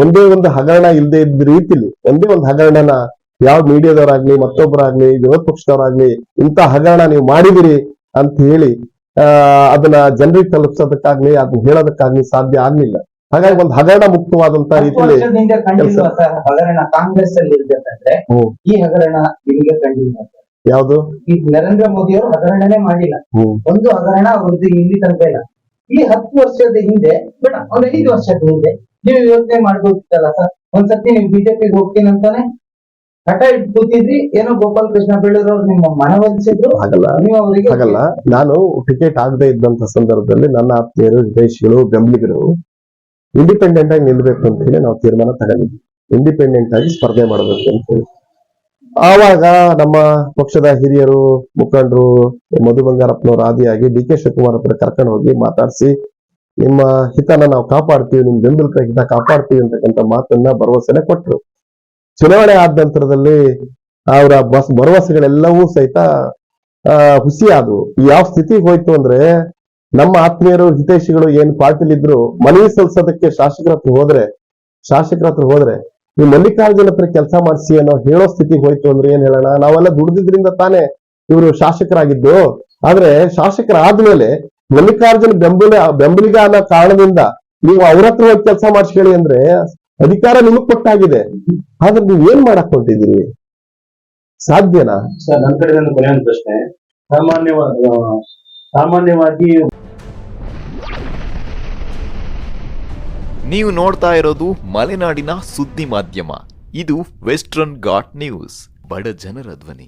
ಒಂದೇ ಒಂದು ಹಗರಣ ಇಲ್ಲದೆ ಇದ್ದ ರೀತಿಲಿ ಒಂದೇ ಒಂದು ಹಗರಣನ ಯಾವ ಮೀಡಿಯಾದವರಾಗ್ಲಿ ಮತ್ತೊಬ್ಬರಾಗ್ಲಿ ವಿರೋಧ ಪಕ್ಷದವರಾಗ್ಲಿ ಇಂಥ ಹಗರಣ ನೀವು ಮಾಡಿದಿರಿ ಅಂತ ಹೇಳಿ ಅದನ್ನ ಜನರಿಗೆ ತಲುಪಿಸೋದಕ್ಕಾಗ್ಲಿ ಅದನ್ನ ಹೇಳೋದಕ್ಕಾಗ್ಲಿ ಸಾಧ್ಯ ಆಗ್ಲಿಲ್ಲ. ಹಾಗಾಗಿ ಒಂದು ಹಗರಣ ಮುಕ್ತವಾದಂತ ರೀತಿಯಲ್ಲಿ ಹಗರಣ ಕಾಂಗ್ರೆಸ್ ಅಲ್ಲಿ ಇರ್ಬೇಕಾದ್ರೆ ಈ ಹಗರಣ ನಿಮಗೆ ಕಂಡಿಲ್ಲ. ಯಾವುದು ಈ ನರೇಂದ್ರ ಮೋದಿ ಅವರು ಹಗರಣನೇ ಮಾಡಿಲ್ಲ, ಒಂದು ಹಗರಣ ಅವ್ರದ್ದು ಇಲ್ಲಿ ತನಕ ಇಲ್ಲ. ಈ 10 ವರ್ಷದ ಹಿಂದೆ ಬಟ್ ಒಂದ್ 5 ವರ್ಷದ ಹಿಂದೆ ನೀವು ಯೋಚನೆ ಮಾಡ್ಬೋದಿತ್ತಲ್ಲ ಸರ್, ಒಂದ್ಸತಿ ನೀವು ಬಿಜೆಪಿಗೆ ಹೋಗ್ತೀನಿ ಅಂತಾನೆ ಹಠ ಇಟ್ಟು ಕೂತಿದ್ರಿ, ಏನೋ ಗೋಪಾಲ್ ಕೃಷ್ಣ ಬೇಳೂರವ್ರು ನಿಮ್ಮ ಮನವೊಲಿಸಿದ್ರು. ಹಾಗಲ್ಲ, ನಾನು ಟಿಕೆಟ್ ಆಗದೆ ಇದ್ದಂತ ಸಂದರ್ಭದಲ್ಲಿ ನನ್ನ ಆತ್ಮೀಯರು ಹಿತೈಷಿಗಳು ಬೆಂಬಲಿಗರು ಇಂಡಿಪೆಂಡೆಂಟ್ ಆಗಿ ನಿಲ್ಬೇಕು ಅಂತ ಹೇಳಿ ನಾವು ತೀರ್ಮಾನ ತಗೊಂಡಿದ್ವಿ. ಇಂಡಿಪೆಂಡೆಂಟ್ ಆಗಿ ಸ್ಪರ್ಧೆ ಮಾಡಬೇಕು ಅಂತ ಹೇಳಿ ಆವಾಗ ನಮ್ಮ ಪಕ್ಷದ ಹಿರಿಯರು ಮುಖಂಡರು ಮಧು ಬಂಗಾರಪ್ಪನವರು ಆದಿಯಾಗಿ ಡಿ ಕೆ ಶಿವಕುಮಾರ್ ಹತ್ರ ಕರ್ಕೊಂಡು ಹೋಗಿ ಮಾತಾಡಿಸಿ ನಿಮ್ಮ ಹಿತನ ನಾವು ಕಾಪಾಡ್ತೀವಿ, ನಿಮ್ ಬೆಂಬಲಿತರ ಹಿತ ಕಾಪಾಡ್ತೀವಿ ಅಂತಕ್ಕಂಥ ಮಾತನ್ನ ಭರವಸೆನೆ ಕೊಟ್ಟರು. ಚುನಾವಣೆ ಆದ ನಂತರದಲ್ಲಿ ಅವರ ಭರವಸೆಗಳೆಲ್ಲವೂ ಸಹಿತ ಹುಸಿ ಆದವು. ಯಾವ ಸ್ಥಿತಿಗೆ ಹೋಯ್ತು ಅಂದ್ರೆ ನಮ್ಮ ಆತ್ಮೀಯರು ಹಿತೈಷಿಗಳು ಏನ್ ಪಾರ್ಟಿಲಿದ್ರು ಮನವಿ ಸಲ್ಲಿಸೋದಕ್ಕೆ ಶಾಸಕರ ಹತ್ರ ಹೋದ್ರೆ ನೀವು ಮಲ್ಲಿಕಾರ್ಜುನ್ ಹತ್ರ ಕೆಲಸ ಮಾಡಿಸಿ ಅನ್ನೋ ಹೇಳೋ ಸ್ಥಿತಿಗೆ ಹೋಯ್ತು ಅಂದ್ರೆ ಏನ್ ಹೇಳೋಣ, ನಾವೆಲ್ಲ ದುಡ್ದಿದ್ರಿಂದ ತಾನೇ ಇವರು ಶಾಸಕರಾಗಿದ್ದು. ಆದ್ರೆ ಶಾಸಕರಾದ್ಮೇಲೆ ಮಲ್ಲಿಕಾರ್ಜುನ್ ಬೆಂಬಲಿಗ ಅನ್ನೋ ಕಾರಣದಿಂದ ನೀವು ಅವ್ರ ಹತ್ರ ಹೋಗಿ ಕೆಲಸ ಮಾಡಿಸ್ಕೊಳ್ಳಿ ಅಂದ್ರೆ ಅಧಿಕಾರ ನಿಮಗ್ ಕೊಟ್ಟಾಗಿದೆ. ಆದ್ರೆ ನೀವ್ ಏನ್ ಮಾಡಕ್ ಹೊಂಟಿದ್ದೀರಿ? ಸಾಧ್ಯನಾ ಸರ್? ನನ್ನ ಕಡೆ ನನ್ನ ಕೊನೆಯ ಪ್ರಶ್ನೆ, ಸಾಮಾನ್ಯವಾಗಿ ನೀವು ನೋಡ್ತಾ ಇರೋದು ಮಲೆನಾಡಿನ ಸುದ್ದಿ ಮಾಧ್ಯಮ. ಇದು ವೆಸ್ಟರ್ನ್ ಘಾಟ್ ನ್ಯೂಸ್, ಬಡ ಜನರ ಧ್ವನಿ.